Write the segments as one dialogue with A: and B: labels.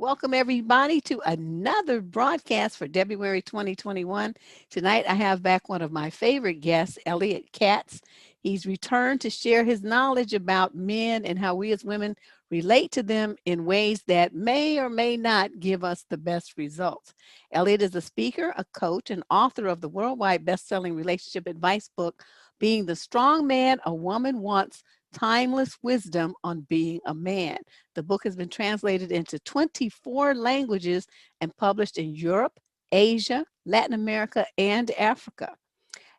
A: welcome everybody to another broadcast for February 2021. Tonight I have back one of my favorite guests, Elliott Katz. He's returned to share his knowledge about men and how we as women relate to them in ways that may or may not give us the best results. Elliott is a speaker, a coach, and author of the worldwide best-selling relationship advice book, Being the Strong Man a Woman Wants: Timeless Wisdom on Being a Man. The book has been translated into 24 languages and published in Europe, Asia, Latin America, and Africa.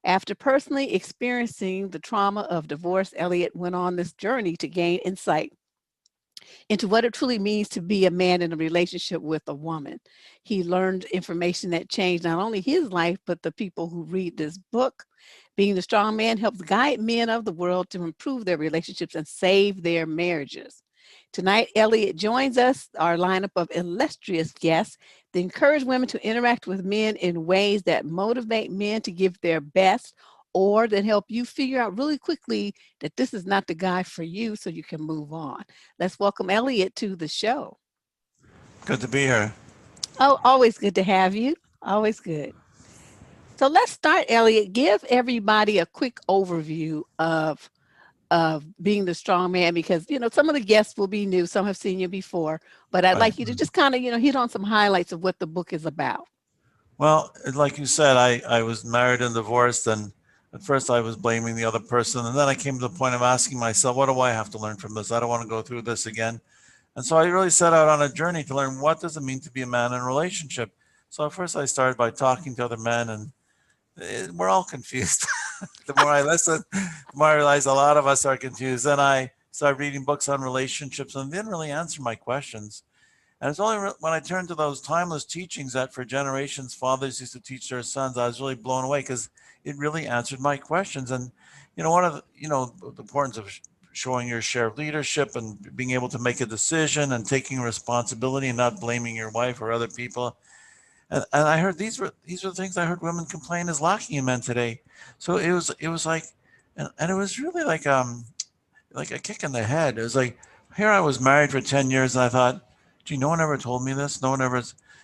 A: After personally experiencing the trauma of divorce, Elliott went on this journey to gain insight into what it truly means to be a man in a relationship with a woman. He learned information that changed not only his life, but the people who read this book. Being the Strong Man helps guide men of the world to improve their relationships and save their marriages. Tonight, Elliott joins us, our lineup of illustrious guests, to encourage women to interact with men in ways that motivate men to give their best, or that help you figure out really quickly that this is not the guy for you so you can move on. Let's welcome Elliott to the show.
B: Good to be here.
A: Oh, always good to have you. Always good. So let's start, Elliott. Give everybody a quick overview of being the strong man, because some of the guests will be new, some have seen you before, but I'd
B: Right.
A: like you to just kind of hit on some highlights of what the book is about.
B: Well, like you said, I was married and divorced, and at first I was blaming the other person, and then I came to the point of asking myself, what do I have to learn from this? I don't want to go through this again. And so I really set out on a journey to learn, what does it mean to be a man in a relationship. So at first I started by talking to other men, and we're all confused. The more I listen, the more I realize a lot of us are confused. Then I started reading books on relationships and didn't really answer my questions. And it's only when I turned to those timeless teachings that for generations fathers used to teach their sons, I was really blown away, because it really answered my questions. And one of the importance of showing your share of leadership and being able to make a decision and taking responsibility and not blaming your wife or other people. And I heard these were the things I heard women complain is lacking in men today. So it was like, and it was really like a kick in the head. It was like, here I was married for 10 years, and I thought, gee, no one ever told me this. No one ever,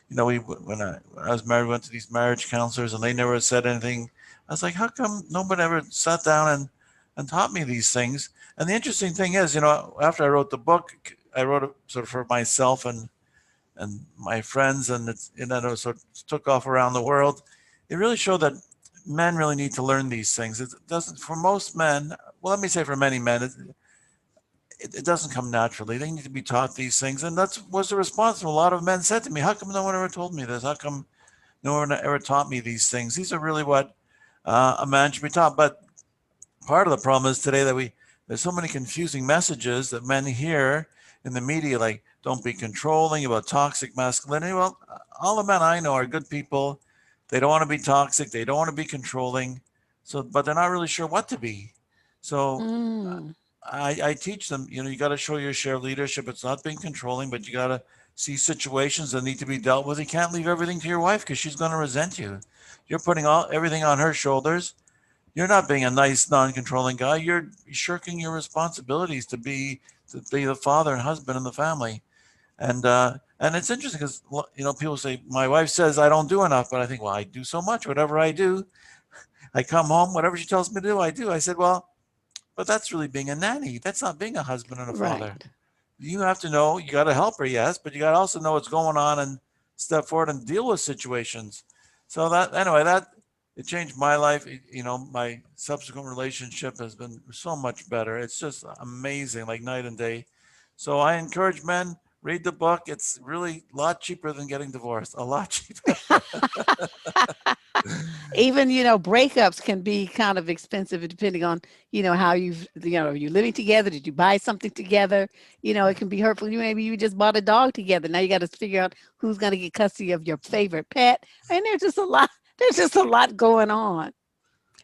B: when I was married, we went to these marriage counselors, and they never said anything. I was like, how come nobody ever sat down and taught me these things? And the interesting thing is, after I wrote the book, I wrote it sort of for myself and my friends, and it sort of took off around the world. It really showed that men really need to learn these things. It doesn't, for most men, well, let me say for many men, it doesn't come naturally. They need to be taught these things. And that was the response. A lot of men said to me, how come no one ever told me this? How come no one ever taught me these things? These are really what a man should be taught. But part of the problem is today that there's so many confusing messages that men hear in the media, like don't be controlling, about toxic masculinity. Well, all the men I know are good people. They don't want to be toxic. They don't want to be controlling. So, but they're not really sure what to be. So
A: Mm.
B: I teach them, you got to show your share of leadership. It's not being controlling, but you got to see situations that need to be dealt with. You can't leave everything to your wife, because she's going to resent you. You're putting everything on her shoulders. You're not being a nice, non-controlling guy. You're shirking your responsibilities to be the father and husband in the family. And it's interesting because people say my wife says I don't do enough, but I think, well, I do so much. Whatever I do, I come home, whatever she tells me to do, I do. I said, well, but that's really being a nanny. That's not being a husband and a father.
A: Right.
B: You have to know, you got to help her, yes, but you got to also know what's going on and step forward and deal with situations. So that it changed my life. My subsequent relationship has been so much better. It's just amazing, like night and day. So I encourage men, read the book. It's really a lot cheaper than getting divorced. A lot cheaper.
A: Even breakups can be kind of expensive depending on how are you living together, did you buy something together, it can be hurtful. Maybe you just bought a dog together, now you got to figure out who's going to get custody of your favorite pet, and there's just a lot going on.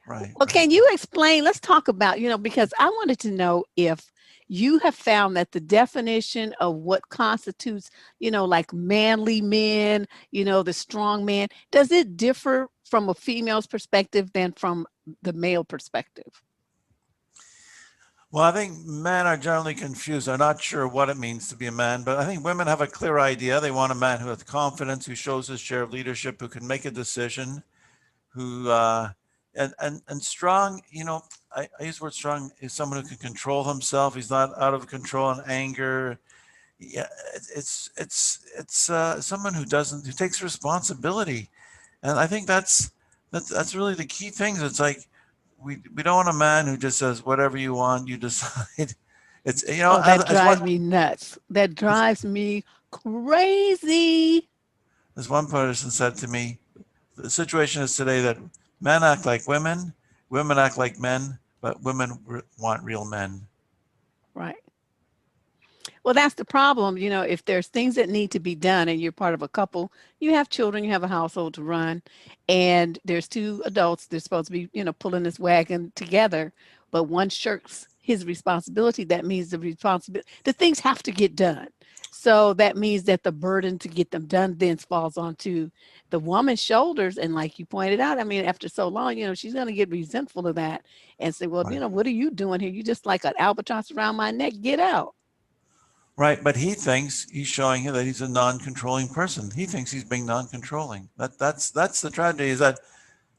B: Right,
A: Well,
B: right.
A: can you explain? Let's talk about, because I wanted to know if you have found that the definition of what constitutes, like manly men, the strong man, does it differ from a female's perspective than from the male perspective?
B: Well, I think men are generally confused. They're not sure what it means to be a man, but I think women have a clear idea. They want a man who has confidence, who shows his share of leadership, who can make a decision, who and strong. I use the word strong is someone who can control himself. He's not out of control and anger. Yeah, it's someone who takes responsibility, and I think that's really the key things. It's like we don't want a man who just says whatever you want, you decide. It's
A: Oh, that
B: as one
A: drives me nuts. That drives me crazy.
B: as one person said to me, the situation is today that men act like women, women act like men, but women want real men.
A: Right. Well, that's the problem. If there's things that need to be done and you're part of a couple, you have children, you have a household to run, and there's two adults, they're supposed to be, pulling this wagon together, but one shirks his responsibility. That means the things have to get done. So that means that the burden to get them done then falls onto the woman's shoulders. And like you pointed out, I mean, after so long, she's going to get resentful of that and say, well,
B: Right.
A: what are you doing here? You just like an albatross around my neck. Get out.
B: Right, but he thinks he's showing you that he's a non-controlling person. He thinks he's being non-controlling. That's the tragedy is that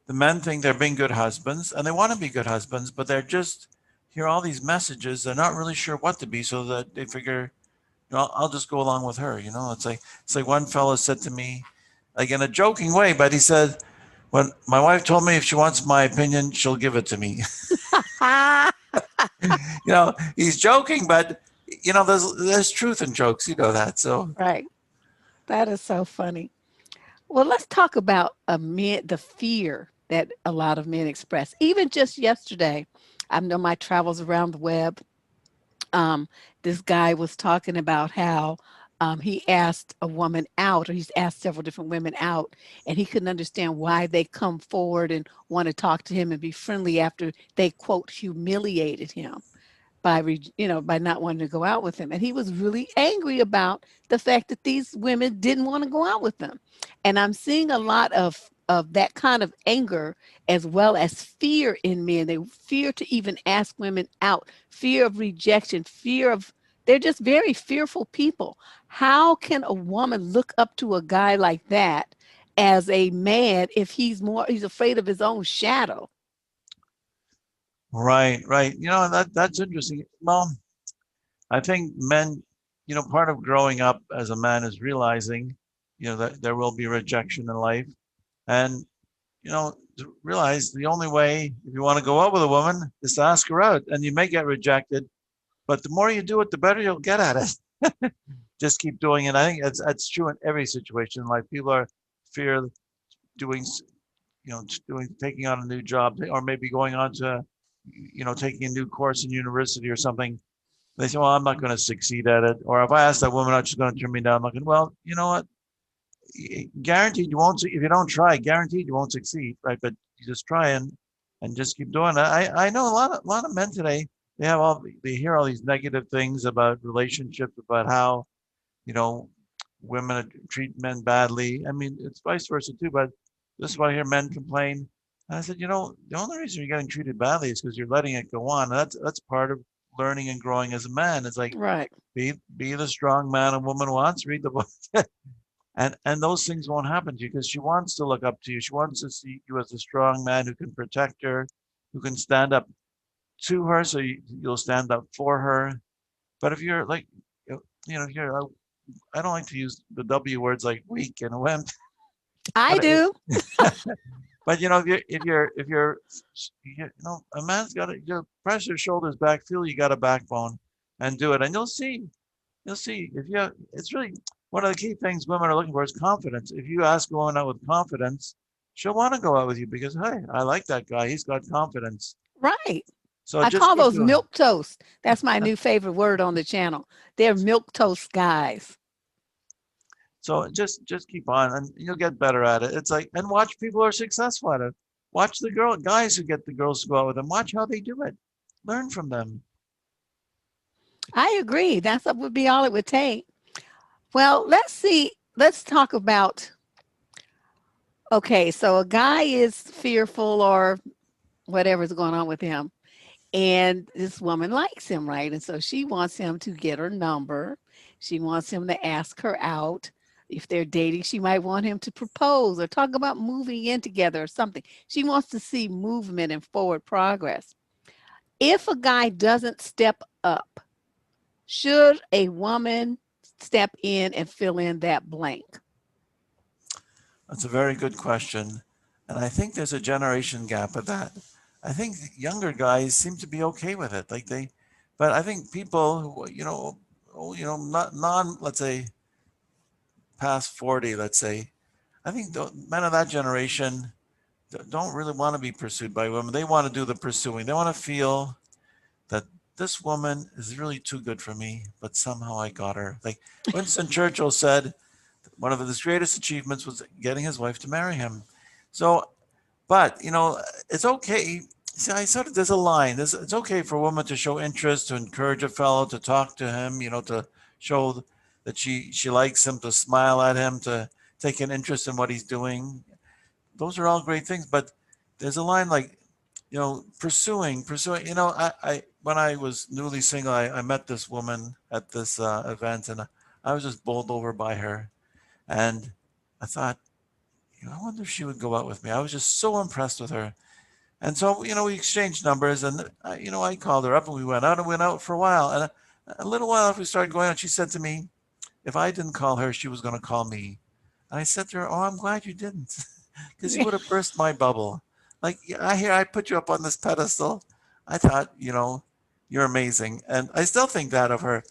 B: the men think they're being good husbands and they want to be good husbands, but they're just hear all these messages. They're not really sure what to be, so that they figure, I'll just go along with her. It's like one fellow said to me, like in a joking way, but he said, "When my wife told me if she wants my opinion, she'll give it to me." He's joking, but there's truth in jokes. You know that, so.
A: Right. That is so funny. Well, let's talk about the fear that a lot of men express. Even just yesterday, I know my travels around the web. Um, this guy was talking about how he asked a woman out, or he's asked several different women out, and he couldn't understand why they come forward and want to talk to him and be friendly after they, quote, humiliated him by not wanting to go out with him. And he was really angry about the fact that these women didn't want to go out with them. And I'm seeing a lot of that kind of anger as well as fear in men. They fear to even ask women out, fear of rejection, they're just very fearful people. How can a woman look up to a guy like that as a man if he's afraid of his own shadow?
B: Right, right. That's interesting. Well, I think men, part of growing up as a man is realizing, that there will be rejection in life. And, to realize the only way, if you want to go out with a woman, is to ask her out. And you may get rejected, but the more you do it, the better you'll get at it. Just keep doing it. I think that's true in every situation in life. People are fear doing, taking on a new job, or maybe going on to, taking a new course in university or something. They say, well, I'm not going to succeed at it. Or if I ask that woman out, she's going to turn me down. I'm like, well, you know what? Guaranteed you won't. If you don't try, guaranteed you won't succeed, right? But you just try and just keep doing it. I know a lot of men today. They hear all these negative things about relationships, about how you know women treat men badly. I mean, it's vice versa too. But this is what I hear men complain. And I said, the only reason you're getting treated badly is because you're letting it go on. That's part of learning and growing as a man. It's like
A: Right.
B: be the strong man a woman wants. Read the book. And those things won't happen to you because she wants to look up to you. She wants to see you as a strong man who can protect her, who can stand up to her, so you'll stand up for her. But if you're like, if you're, I don't like to use the W words like weak and wimp,
A: I
B: but
A: do.
B: but if you're a man's got to press your shoulders back, feel you got a backbone, and do it, and you'll see if you have, it's really one of the key things women are looking for is confidence. If you ask a woman out with confidence, she'll want to go out with you because, hey, I like that guy. He's got confidence.
A: Right.
B: So
A: I
B: just
A: call
B: keep
A: those
B: doing
A: milk toast. That's my new favorite word on the channel. They're milk toast guys.
B: so just keep on and you'll get better at it. It's like and watch people who are successful at it. Watch the guys who get the girls to go out with them. Watch how they do it. Learn from them.
A: I agree. That's what would be all it would take. Well, let's see. Let's talk about, okay, so a guy is fearful or whatever's going on with him. And this woman likes him, right? And so she wants him to get her number. She wants him to ask her out. If they're dating, she might want him to propose or talk about moving in together or something. She wants to see movement and forward progress. If a guy doesn't step up, should a woman step in and fill in that blank?
B: That's a very good question. And I think there's a generation gap of that. I think younger guys seem to be okay with it. But I think people who, not let's say, past 40, let's say, I think the men of that generation don't really want to be pursued by women. They want to do the pursuing. They want to feel that this woman is really too good for me, but somehow I got her. Like Winston Churchill said, one of his greatest achievements was getting his wife to marry him. So, but it's okay. See, there's a line. It's okay for a woman to show interest, to encourage a fellow, to talk to him, to show that she likes him, to smile at him, to take an interest in what he's doing. Those are all great things. But there's a line like, pursuing. I when I was newly single, I met this woman at this event, and I was just bowled over by her. And I thought, I wonder if she would go out with me. I was just so impressed with her. And so, we exchanged numbers, and, I called her up, and we went out for a while. And a little while after we started going out, she said to me, if I didn't call her, she was going to call me. And I said to her, oh, I'm glad you didn't, because you would have burst my bubble. Like, I put you up on this pedestal. I thought, you're amazing. And I still think that of her.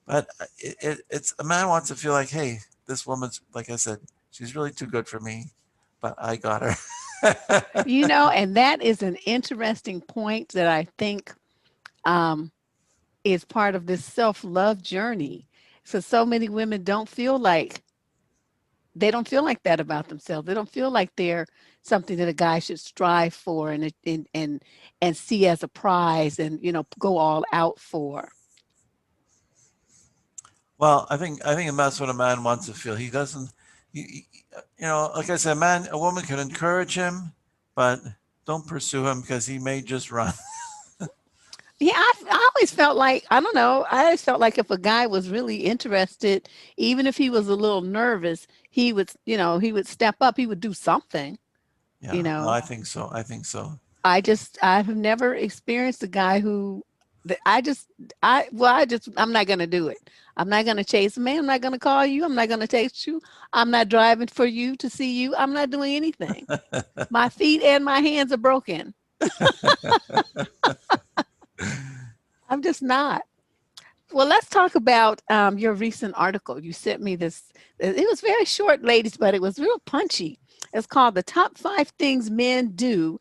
B: But it's a man wants to feel like, hey, this woman's, like I said, she's really too good for me, but I got her.
A: And that is an interesting point that I think is part of this self-love journey. So many women don't feel like that about themselves. They don't feel like they're something that a guy should strive for and see as a prize and go all out for.
B: Well, I think that's what a man wants to feel. He doesn't, like I said, a woman can encourage him, but don't pursue him because he may just run.
A: Yeah, I always felt like, I don't know, I always felt like if a guy was really interested, even if he was a little nervous, he would step up, he would do something,
B: Yeah, well, I think so.
A: I've never experienced a guy who, I'm not going to do it. I'm not going to chase a man. I'm not going to call you. I'm not going to text you. I'm not driving for you to see you. I'm not doing anything. My feet and my hands are broken. I'm just not. Well, let's talk about your recent article. You sent me this. It was very short, ladies, but it was real punchy. It's called The Top 5 Things Men Do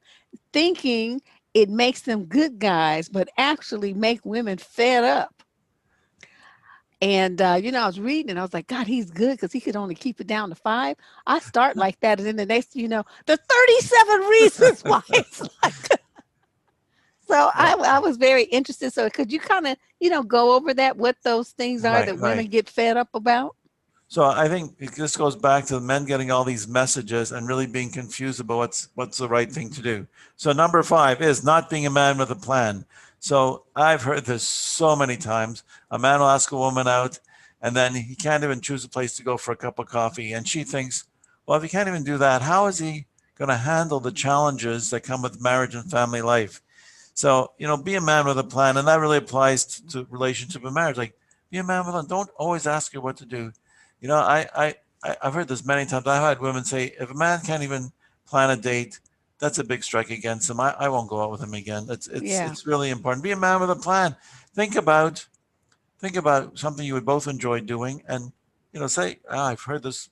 A: Thinking It Makes Them Good Guys, but actually make women fed up. And, I was reading and I was like, God, he's good because he could only keep it down to 5. I start like that. And then the next, the 37 reasons why it's like. So I was very interested. So could you kind of, go over that, what those things are that women get fed up about?
B: So I think this goes back to the men getting all these messages and really being confused about what's the right thing to do. So number 5 is not being a man with a plan. So I've heard this so many times. A man will ask a woman out, and then he can't even choose a place to go for a cup of coffee. And she thinks, well, if he can't even do that, how is he going to handle the challenges that come with marriage and family life? So, be a man with a plan. And that really applies to relationship and marriage. Like, be a man with a plan. Don't always ask her what to do. I've heard this many times. I've had women say, if a man can't even plan a date, that's a big strike against him. I won't go out with him again. It's really important. Be a man with a plan. Think about something you would both enjoy doing, and say, I've heard this.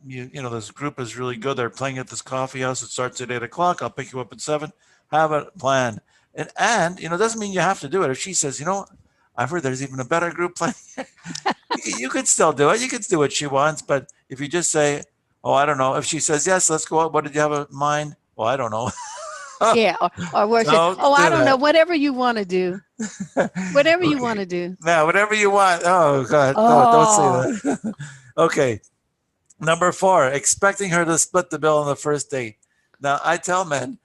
B: This group is really good. They're playing at this coffee house. It starts at 8:00. I'll pick you up at 7. Have a plan, and it doesn't mean you have to do it. If she says, I've heard there's even a better group playing, you could still do it. You could do what she wants, but if you just say, oh, I don't know. If she says yes, let's go out. What did you have in mind? Well, I don't know.
A: Yeah, or worse, I don't know. Whatever you want to do. Whatever you want to do.
B: Yeah, whatever you want. Oh, God. No, don't say that. Okay. Number 4, expecting her to split the bill on the first date. Now, I tell men,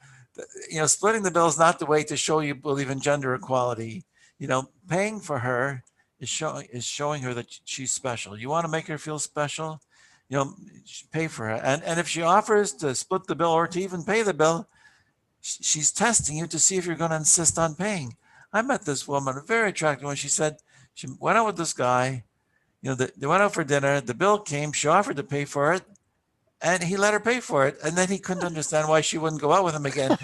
B: Splitting the bill is not the way to show you believe in gender equality. Paying for her is showing her that she's special. You want to make her feel special, you know, pay for her. And if she offers to split the bill or to even pay the bill, she's testing you to see if you're going to insist on paying. I met this woman, a very attractive one. She said she went out with this guy. They went out for dinner. The bill came. She offered to pay for it, and he let her pay for it. And then he couldn't understand why she wouldn't go out with him again.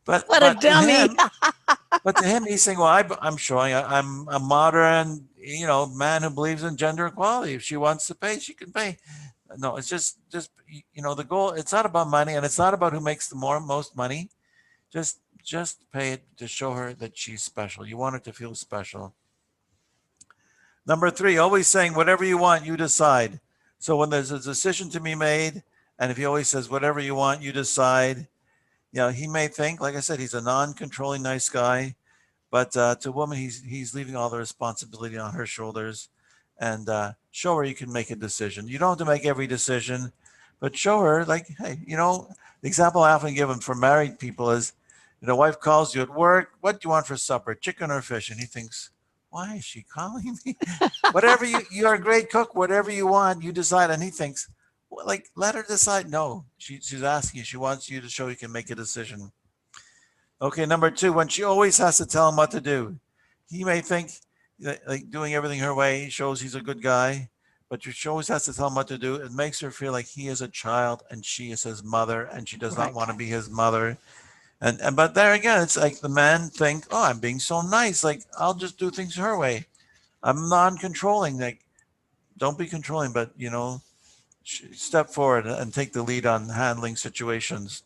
B: But
A: What a
B: but to
A: dummy.
B: him, but to him, he's saying, "Well, I'm showing I'm a modern, man who believes in gender equality. If she wants to pay, she can pay." No, it's just the goal. It's not about money, and it's not about who makes the most money. Just pay it to show her that she's special. You want her to feel special. Number three, always saying whatever you want, you decide. So when there's a decision to be made, and if he always says whatever you want, you decide, he may think, like I said, he's a non-controlling, nice guy, but to a woman, he's leaving all the responsibility on her shoulders, and show her you can make a decision. You don't have to make every decision, but show her, like, hey, the example I often give him for married people is, wife calls you at work, what do you want for supper, chicken or fish? And he thinks, why is she calling me? Whatever you're a great cook, whatever you want, you decide. And he thinks, well, like, let her decide. No, she's asking you. She wants you to show you can make a decision. Okay, number two, when she always has to tell him what to do. He may think that, like, doing everything her way shows he's a good guy, but she always has to tell him what to do. It makes her feel like he is a child and she is his mother, and she does not
A: Right.
B: want to be his mother. And but there again, it's like the men think, oh, I'm being so nice. Like, I'll just do things her way. I'm non-controlling. Like, don't be controlling, but step forward and take the lead on handling situations.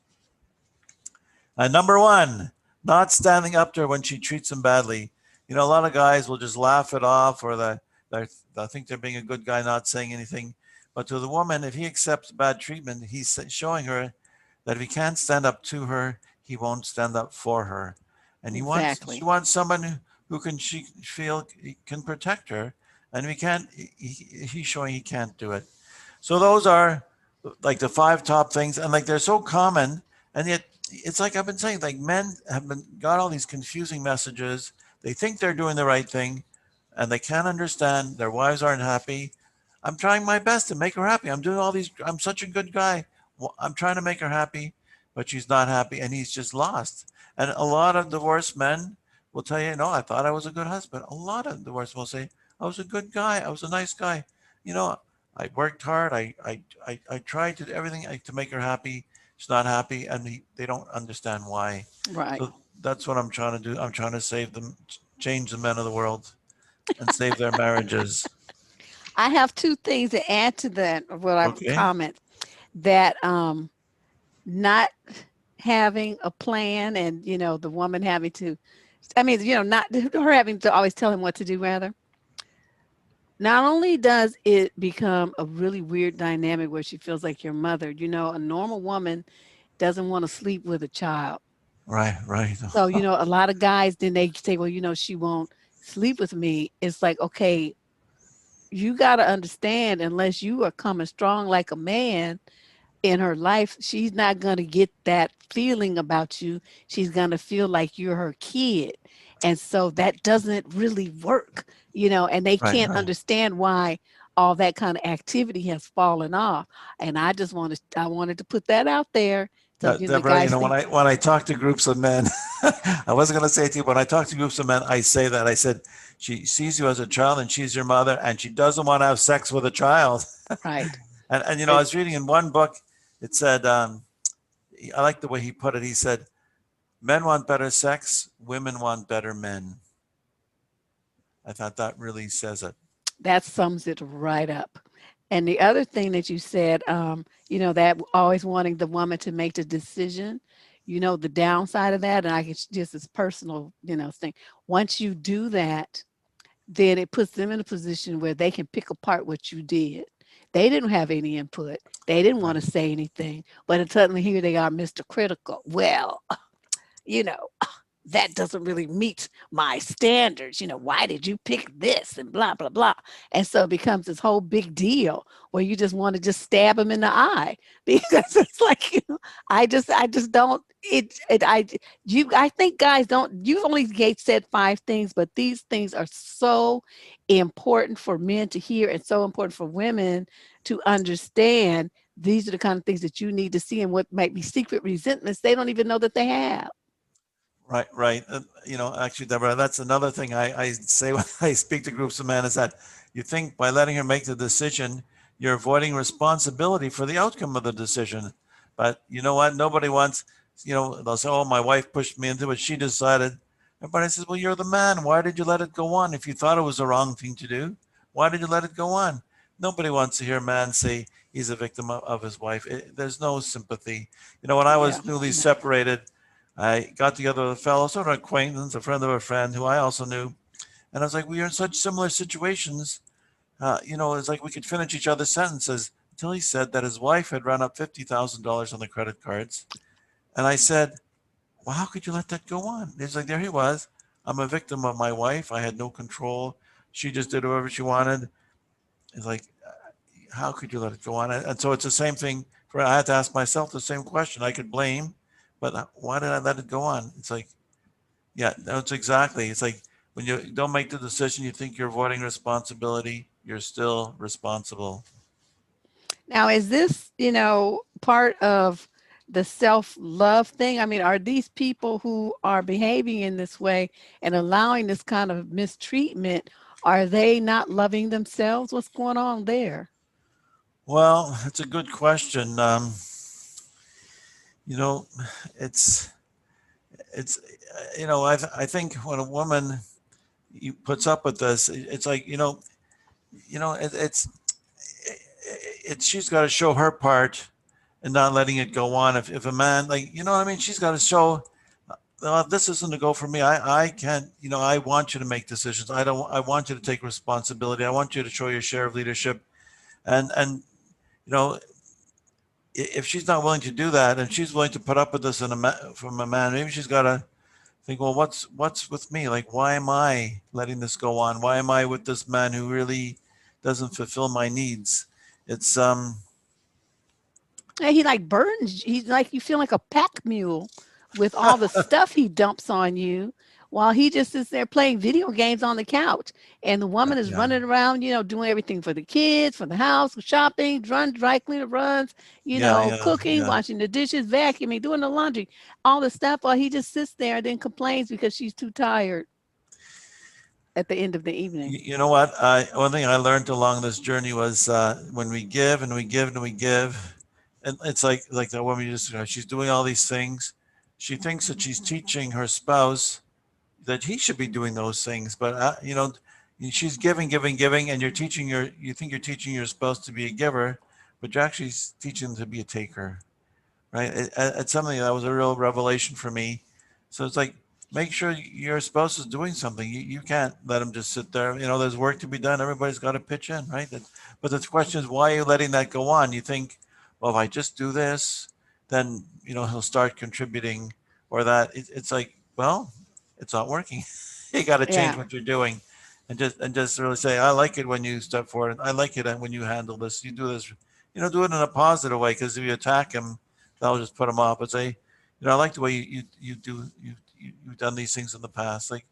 B: And number one, not standing up to her when she treats him badly. A lot of guys will just laugh it off, or they think they're being a good guy, not saying anything. But to the woman, if he accepts bad treatment, he's showing her that if he can't stand up to her, he won't stand up for her. And she
A: Exactly.
B: wants someone who she feel can protect her. And if he can't, he's showing he can't do it. So those are like the five top things, and like they're so common, and yet it's like I've been saying, like men have got all these confusing messages. They think they're doing the right thing, and they can't understand. Their wives aren't happy. I'm trying my best to make her happy. I'm doing all these. I'm such a good guy. I'm trying to make her happy, but she's not happy, and he's just lost. And a lot of divorced men will tell you, no, I thought I was a good husband. A lot of divorced will say, I was a good guy. I was a nice guy. You know, I worked hard. I tried to do everything to make her happy. She's not happy, and they don't understand why.
A: Right.
B: So that's what I'm trying to do. I'm trying to save them, change the men of the world, and save their marriages.
A: I have two things to add to that, what I
B: Okay.
A: comment that not having a plan, and the woman having to, I mean, not her having to always tell him what to do, rather. Not only does it become a really weird dynamic where she feels like your mother, a normal woman doesn't want to sleep with a child.
B: Right. Right.
A: So, a lot of guys, then they say, well, she won't sleep with me. It's like, okay, you got to understand, unless you are coming strong like a man in her life, she's not going to get that feeling about you. She's going to feel like you're her kid. And so that doesn't really work, and they
B: Right.
A: can't
B: Right.
A: understand why all that kind of activity has fallen off. And I wanted to put that out there. So, the
B: Deborah,
A: guys
B: when
A: think,
B: I talk to groups of men, I wasn't going to say it to you, but when I talk to groups of men, I say that. I said, she sees you as a child and she's your mother, and she doesn't want to have sex with a child.
A: right,
B: And I
A: it,
B: was reading in one book, it said, I like the way he put it. He said, men want better sex, women want better men. I thought that really says it.
A: that sums it right up. And the other thing that you said, that always wanting the woman to make the decision, the downside of that, and I guess just as personal, thing. Once you do that, then it puts them in a position where they can pick apart what you did. They didn't have any input. They didn't want
B: Right.
A: to say anything, but suddenly here they are, Mr. Critical. Well, you know, that doesn't really meet my standards. Why did you pick this and blah, blah, blah. And so it becomes this whole big deal where you just want to just stab him in the eye because it's like, I just don't, I think guys don't, you've only said 5 things, but these things are so important for men to hear and so important for women to understand. These are the kind of things that you need to see, and what might be secret resentments they don't even know that they have.
B: Right, right. Actually, Deborah, that's another thing I say when I speak to groups of men is that you think by letting her make the decision, you're avoiding responsibility for the outcome of the decision. But you know what? Nobody wants, they'll say, oh, my wife pushed me into it. She decided. Everybody says, well, you're the man. Why did you let it go on? If you thought it was the wrong thing to do, why did you let it go on? Nobody wants to hear a man say he's a victim of his wife. There's no sympathy. When I
A: Yeah.
B: was newly separated, I got together with a fellow, sort of acquaintance, a friend of a friend who I also knew. And I was like, we are in such similar situations. It's like we could finish each other's sentences until he said that his wife had run up $50,000 on the credit cards. And I said, well, how could you let that go on? He's like, there he was. I'm a victim of my wife. I had no control. She just did whatever she wanted. It's like, how could you let it go on? And so it's the same thing. I had to ask myself the same question. I could blame, but why did I let it go on? It's like, yeah, that's exactly. It's like when you don't make the decision, you think you're avoiding responsibility. You're still responsible.
A: Now, is this, part of the self-love thing? I mean, are these people who are behaving in this way and allowing this kind of mistreatment, are they not loving themselves? What's going on there?
B: Well, it's a good question. You know, it's it's I think when a woman puts up with this, it's like it's she's got to show her part and not letting it go on. If a man, like, what I mean, she's got to show, this isn't a go for me. I can't, I want you to make decisions. I want you to take responsibility. I want you to show your share of leadership. And you know, if she's not willing to do that, and she's willing to put up with this from a man, maybe she's got to think, well, what's with me? Like, why am I letting this go on? Why am I with this man who really doesn't fulfill my needs? It's
A: And he like burns, he's like, you feel like a pack mule with all the stuff he dumps on you while he just sits there playing video games on the couch. And the woman is
B: yeah,
A: running around, doing everything for the kids, for the house, shopping, run, dry cleaner runs,
B: yeah, yeah,
A: cooking,
B: yeah.
A: washing the dishes, vacuuming, doing the laundry, all the stuff while he just sits there and then complains because she's too tired at the end of the evening.
B: You know what? One thing I learned along this journey was when we give and we give and we give, and it's like that woman you just, she's doing all these things. She thinks that she's teaching her spouse that he should be doing those things, but she's giving, giving, giving, and you think you're teaching your spouse to be a giver, but you're actually teaching them to be a taker, right? It's something that was a real revelation for me. So it's like, make sure your spouse is doing something. You can't let them just sit there. There's work to be done. Everybody's got to pitch in, right? But the question is, why are you letting that go on? You think, well, if I just do this, then he'll start contributing, or that. It's like, well, it's not working. You got to change
A: Yeah.
B: what you're doing, and just really say, I like it when you step forward. I like it when you handle this. You do this. Do it in a positive way, because if you attack him, that'll just put him off. But say, I like the way you do you've done these things in the past. Like,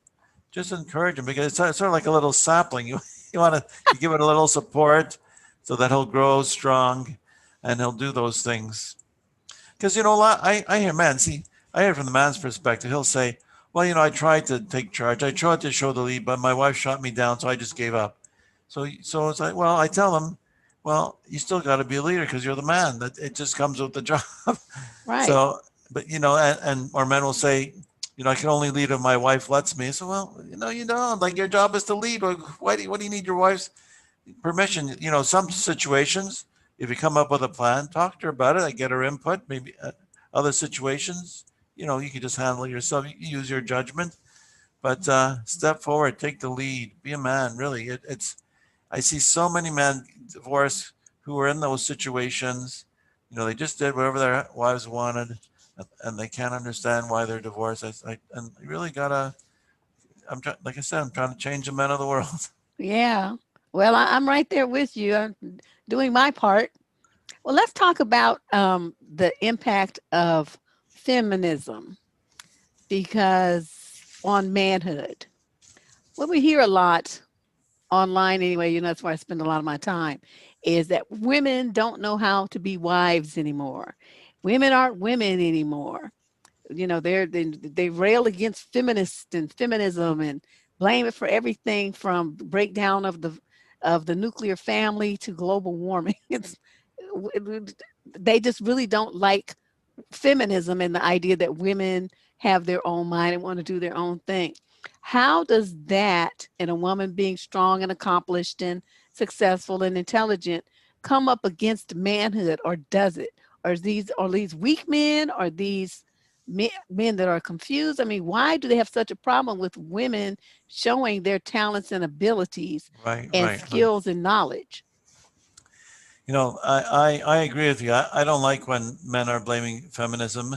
B: just encourage him, because it's sort of like a little sapling. You want to you give it a little support so that he'll grow strong, and he'll do those things. Because a lot I hear men, see, I hear from the man's perspective. He'll say, well, I tried to take charge. I tried to show the lead, but my wife shot me down, so I just gave up. So it's like, well, I tell him, well, you still got to be a leader because you're the man. That it just comes with the job.
A: Right.
B: So, but and our men will say, I can only lead if my wife lets me. So, well, you don't. Like, your job is to lead. What do you need your wife's permission? Some situations, if you come up with a plan, talk to her about it. I get her input. Maybe other situations, you can just handle it yourself. You use your judgment, but step forward, take the lead, be a man. Really, it's. I see so many men divorce who are in those situations. They just did whatever their wives wanted, and they can't understand why they're divorced. And you really gotta. Like I said, I'm trying to change the men of the world.
A: Yeah. Well, I'm right there with you. I'm doing my part. Well, let's talk about the impact of feminism because on manhood. What we hear a lot online anyway, that's where I spend a lot of my time, is that women don't know how to be wives anymore. Women aren't women anymore. They rail against feminists and feminism and blame it for everything from breakdown of the nuclear family to global warming. They just really don't like feminism and the idea that women have their own mind and want to do their own thing. How does that, and a woman being strong and accomplished and successful and intelligent, come up against manhood, or does it? Or are these weak men? Or these men that are confused? I mean, why do they have such a problem with women showing their talents and abilities
B: Right,
A: and
B: right, right.
A: skills and knowledge?
B: I agree with you. I don't like when men are blaming feminism.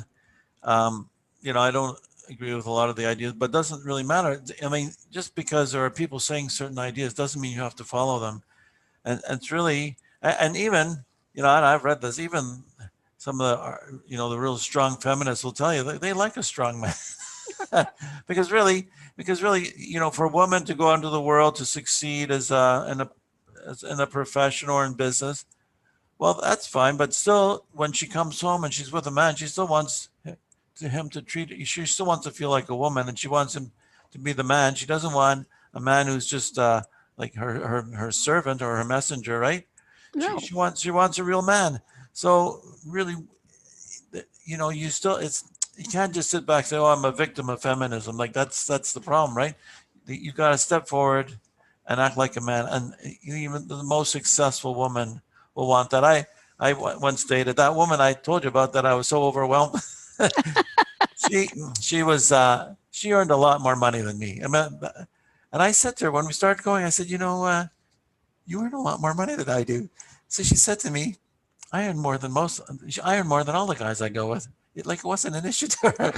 B: Um, I don't agree with a lot of the ideas, but it doesn't really matter. I mean, just because there are people saying certain ideas doesn't mean you have to follow them. And it's really, and even, and I've read this, even some of the real strong feminists will tell you they like a strong man. because really, for a woman to go out into the world to succeed as in a profession or in business, well, that's fine. But still, when she comes home and she's with a man, she still wants him to treat. She still wants to feel like a woman, and she wants him to be the man. She doesn't want a man who's just like her servant or her messenger, right?
A: No.
B: She wants a real man. So really, you still it's you can't just sit back and say, "Oh, I'm a victim of feminism." Like that's the problem, right? You got to step forward and act like a man. And even the most successful woman will want that. I once dated that woman I told you about that I was so overwhelmed. she she earned a lot more money than me. I mean, and I said to her when we started going, I said, you earn a lot more money than I do. So she said to me, I earn more than most. I earn more than all the guys I go with. It wasn't an issue to her.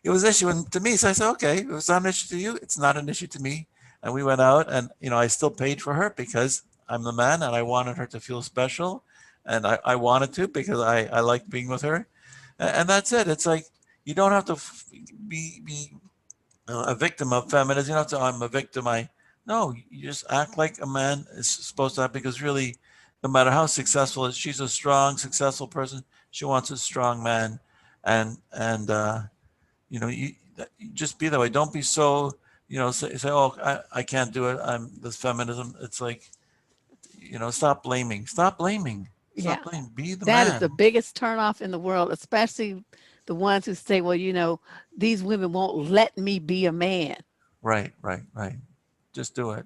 B: It was an issue to me. So I said, okay, if it's not an issue to you, it's not an issue to me. And we went out, and I still paid for her because I'm the man, and I wanted her to feel special, and I wanted to because I liked being with her, and that's it. It's like you don't have to be a victim of feminism. You don't have to. I'm a victim. No. You just act like a man is supposed to have, because really, no matter how successful she's a strong, successful person. She wants a strong man, and you just be that way. Don't be so say oh I can't do it. I'm this feminism. It's like stop blaming. Stop blaming. Stop
A: Yeah.
B: blaming. Be the
A: That is the
B: man.
A: biggest turnoff in the world, especially the ones who say, well, these women won't let me be a man.
B: Right, right, right. Just do it.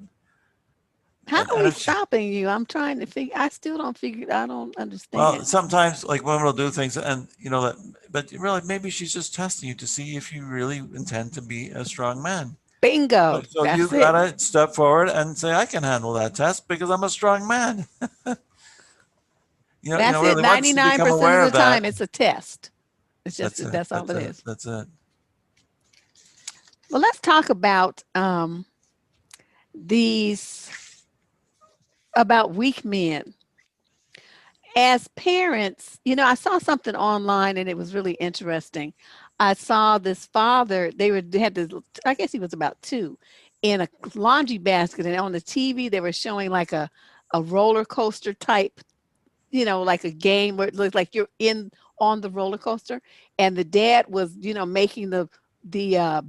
A: How
B: And
A: are
B: and
A: we
B: if
A: stopping you? I'm trying to figure, I still don't figure, I don't
B: Well,
A: understand.
B: sometimes like women will do things, and that, but really maybe she's just testing you to see if you really intend to be a strong man. So,
A: Bingo.
B: so you
A: That's it.
B: gotta step forward and say, I can handle that test because I'm a strong man.
A: That's it.
B: Really, once you become
A: 99% of
B: aware
A: the
B: of
A: time,
B: that,
A: it's a test. It's
B: that's
A: just,
B: it.
A: that's all
B: That's
A: it
B: it.
A: is.
B: That's it.
A: Well, let's talk about these, about weak men. As parents, I saw something online and it was really interesting. I saw this father, they had this, I guess he was about two, in a laundry basket, and on the TV they were showing like a roller coaster type, like a game where it looks like you're in on the roller coaster, and the dad was, making the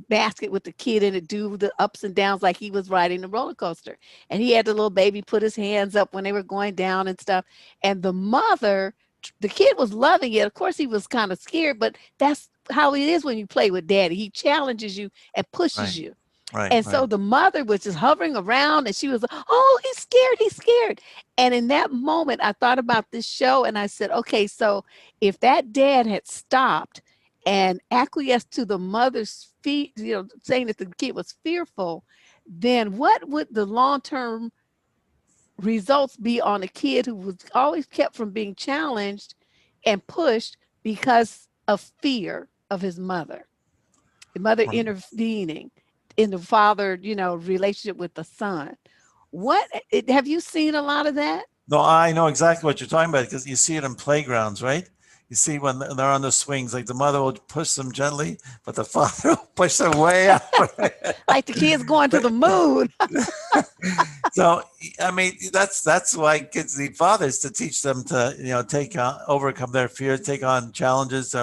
A: basket with the kid in it do the ups and downs like he was riding the roller coaster. And he had the little baby put his hands up when they were going down and stuff. And the mother, the kid was loving it. Of course, he was kind of scared, but that's how it is when you play with daddy. He challenges you and pushes
B: Right.
A: you.
B: Right.
A: And so
B: Right.
A: the mother was just hovering around, and she was like, oh, he's scared, he's scared. And in that moment, I thought about this show and I said, okay, so if that dad had stopped and acquiesced to the mother's feet, saying that the kid was fearful, then what would the long-term results be on a kid who was always kept from being challenged and pushed because of fear? of his mother, the mother intervening in the father, relationship with the son. Have you seen a lot of that?
B: No, I know exactly what you're talking about because you see it in playgrounds, right? You see when they're on the swings, like the mother will push them gently, but the father will push them way up.
A: Like the kids going to the moon.
B: So I mean, that's why kids need fathers to teach them to take on, overcome their fears, take on challenges,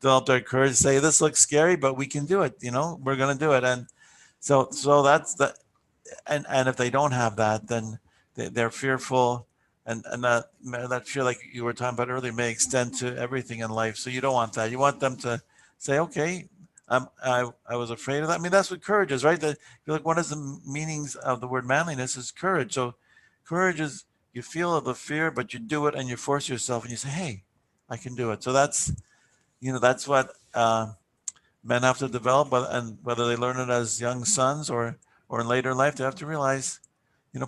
B: develop their courage. Say this looks scary, but we can do it. We're gonna do it. And so that's the and if they don't have that, then they're fearful, and that fear, like you were talking about earlier, may extend to everything in life. So you don't want that. You want them to say, okay, I was afraid of that. I mean, that's what courage is, right? That you're like, what is the meanings of the word manliness? Is courage. So courage is you feel the fear, but you do it and you force yourself and you say, hey, I can do it. So that's what men have to develop, and whether they learn it as young sons or in later life, they have to realize,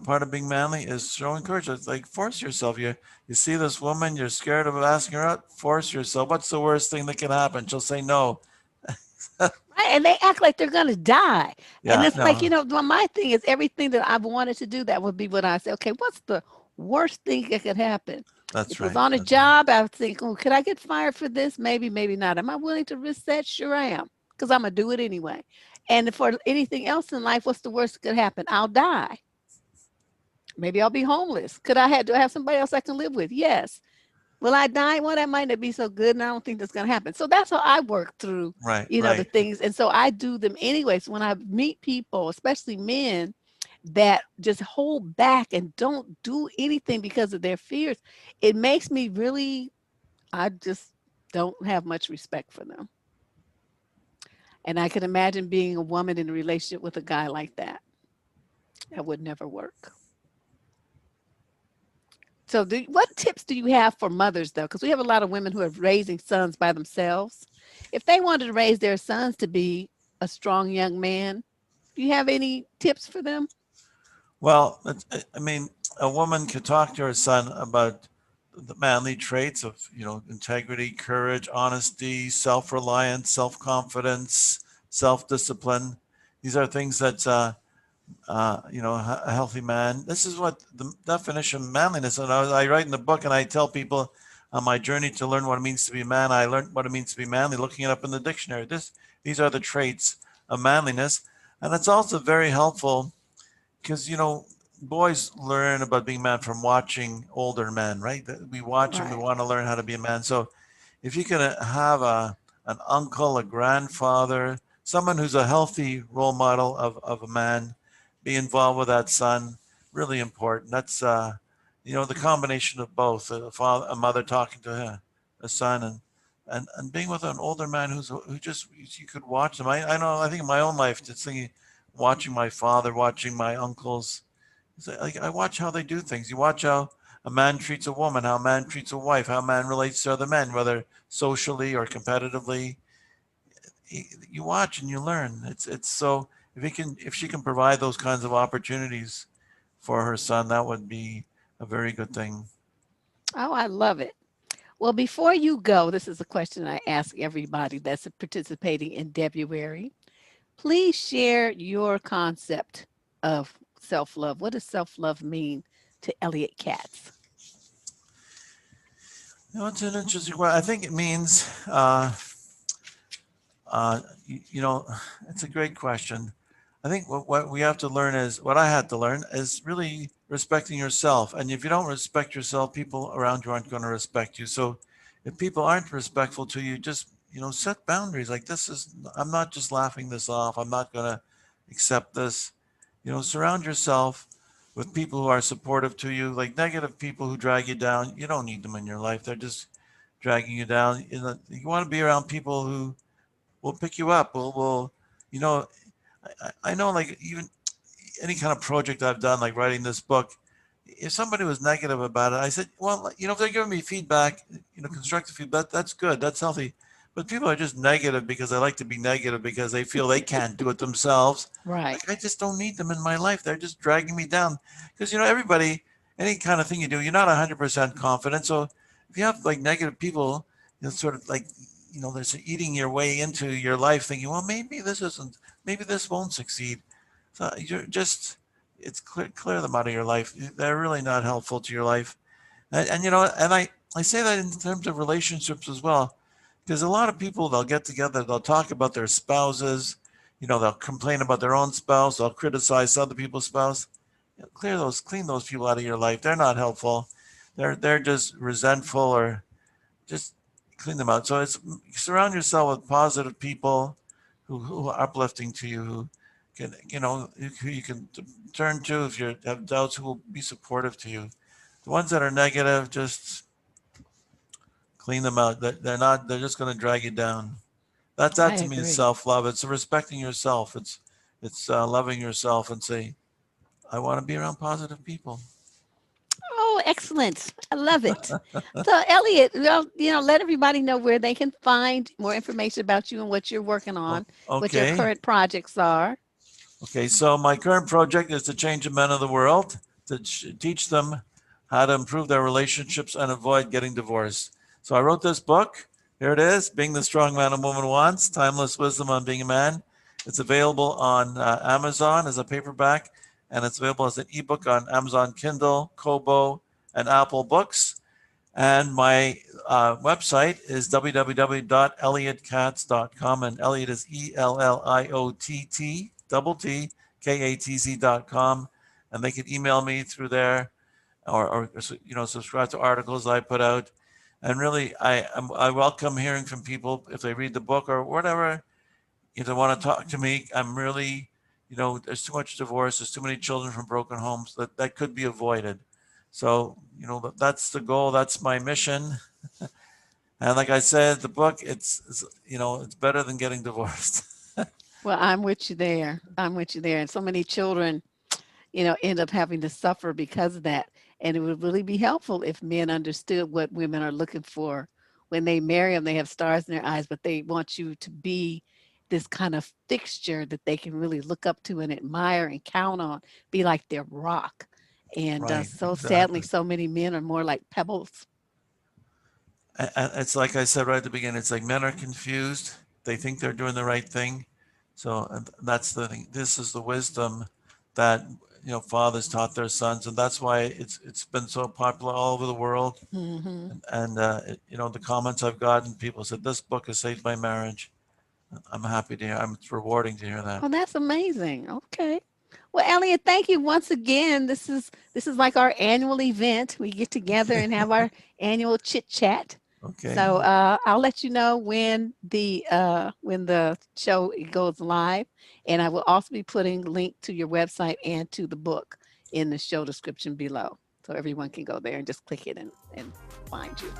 B: part of being manly is showing courage. It's like force yourself. You see this woman, you're scared of asking her out, force yourself. What's the worst thing that can happen? She'll say no.
A: Right, and they act like they're gonna die. And
B: Yeah,
A: it's like,
B: no,
A: my thing is everything that I've wanted to do, that would be what I say, okay, what's the worst thing that could happen?
B: that's
A: If it was
B: right.
A: on a job, I would think, oh, could I get fired for this? Maybe, maybe not. Am I willing to risk that? Sure I am, because I'm gonna do it anyway. And for anything else in life, what's the worst that could happen? I'll die. Maybe I'll be homeless. Do I have somebody else I can live with? Yes. Will I die? Well, that might not be so good, and I don't think that's going to happen. So that's how I work through,
B: Right,
A: the
B: right.
A: things. And so I do them anyway. So when I meet people, especially men, that just hold back and don't do anything because of their fears, it makes me really, I just don't have much respect for them. And I can imagine being a woman in a relationship with a guy like that. That would never work. So what tips do you have for mothers, though? Because we have a lot of women who are raising sons by themselves. If they wanted to raise their sons to be a strong young man, do you have any tips for them?
B: Well, I mean, a woman could talk to her son about the manly traits of, integrity, courage, honesty, self-reliance, self-confidence, self-discipline. These are things that a healthy man. This is what the definition of manliness. And I write in the book, and I tell people on my journey to learn what it means to be a man. I learned what it means to be manly, looking it up in the dictionary. These are the traits of manliness, and it's also very helpful because boys learn about being man from watching older men, right? We watch and we
A: Right.
B: want to learn how to be a man. So if you can have an uncle, a grandfather, someone who's a healthy role model of a man, be involved with that son, really important. That's the combination of both a mother talking to a son, and being with an older man who just you could watch them. I know, I think in my own life, just thinking, watching my father, watching my uncles, like I watch how they do things. You watch how a man treats a woman, how a man treats a wife, how a man relates to other men, whether socially or competitively. You watch and you learn. It's so if she can provide those kinds of opportunities for her son, that would be a very good thing.
A: Oh, I love it. Well, before you go, this is a question I ask everybody that's participating in Debruary. Please share your concept of self love. What does self love mean to Elliott Katz?
B: It's an interesting question. I think it means, you know, it's a great question. I think what we have to learn is what I had to learn is really respecting yourself. And if you don't respect yourself, people around you aren't going to respect you. So if people aren't respectful to you, just, set boundaries. Like I'm not just laughing this off. I'm not going to accept this. Surround yourself with people who are supportive to you. Like negative people who drag you down, you don't need them in your life. They're just dragging you down. You want to be around people who will pick you up, will you know, I know, like, even any kind of project I've done, like writing this book, if somebody was negative about it, I said, well, if they're giving me feedback, constructive feedback, that's good, that's healthy. But people are just negative because they like to be negative because they feel they can't do it themselves.
A: Right.
B: Like, I just don't need them in my life. They're just dragging me down. Because, everybody, any kind of thing you do, you're not 100% confident. So if you have like negative people, sort of like there's eating your way into your life, thinking, well, maybe this won't succeed. So it's clear them out of your life. They're really not helpful to your life. And I say that in terms of relationships as well, because a lot of people, they'll get together, they'll talk about their spouses, they'll complain about their own spouse, they'll criticize other people's spouse. Clean those people out of your life. They're not helpful. They're just resentful, or just clean them out. So it's surround yourself with positive people who are uplifting to you, who can, who you can turn to if you have doubts, who will be supportive to you. The ones that are negative, just clean them out. They're just going to drag you down. That
A: I
B: to me is
A: agree.
B: self-love. It's respecting yourself. It's loving yourself and say, I want to be around positive people.
A: Oh, excellent. I love it. So, Elliott, well, let everybody know where they can find more information about you and what you're working on, what your
B: Okay.
A: current projects are.
B: Okay. So my current project is to change the men of the world, to teach them how to improve their relationships and avoid getting divorced. So I wrote this book. Here it is, Being the Strong Man a Woman Wants, Timeless Wisdom on Being a Man. It's available on Amazon as a paperback, and it's available as an ebook on Amazon Kindle, Kobo, and Apple Books. And my website is www.elliotttkatz.com, and Elliott is ELLIOTT_Katz.com, and they can email me through there, or subscribe to articles I put out. And really, I welcome hearing from people if they read the book or whatever. If they want to talk to me, I'm really, there's too much divorce, there's too many children from broken homes that could be avoided. So, that's the goal, that's my mission. And like I said, the book, it's better than getting divorced.
A: Well, I'm with you there. I'm with you there. And so many children, end up having to suffer because of that. And it would really be helpful if men understood what women are looking for. When they marry them, they have stars in their eyes, but they want you to be this kind of fixture that they can really look up to and admire and count on, be like their rock. And
B: Right,
A: so sadly,
B: exactly.
A: so many men are more like pebbles.
B: And it's like I said right at the beginning, it's like men are confused. They think they're doing the right thing. So that's the thing. This is the wisdom that fathers taught their sons, and that's why it's been so popular all over the world.
A: Hmm.
B: And the comments I've gotten, people said this book has saved my marriage. I'm happy to hear. It's rewarding to hear that.
A: Oh, that's amazing. Okay. Well, Elliott, thank you once again. This is like our annual event. We get together and have our annual chit chat.
B: Okay.
A: So I'll let you know when the show goes live, and I will also be putting a link to your website and to the book in the show description below, so everyone can go there and just click it and find you.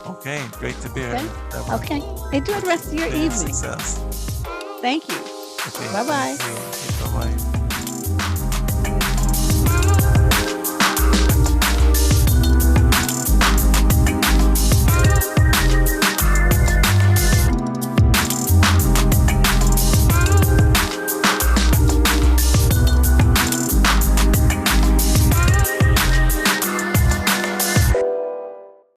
B: Okay. Great to be here,
A: Okay.
B: Deborah.
A: Okay. Enjoy the rest of your evening.
B: Success.
A: Thank you.
B: Okay.
A: Bye bye.
B: Thank you. Okay, bye bye.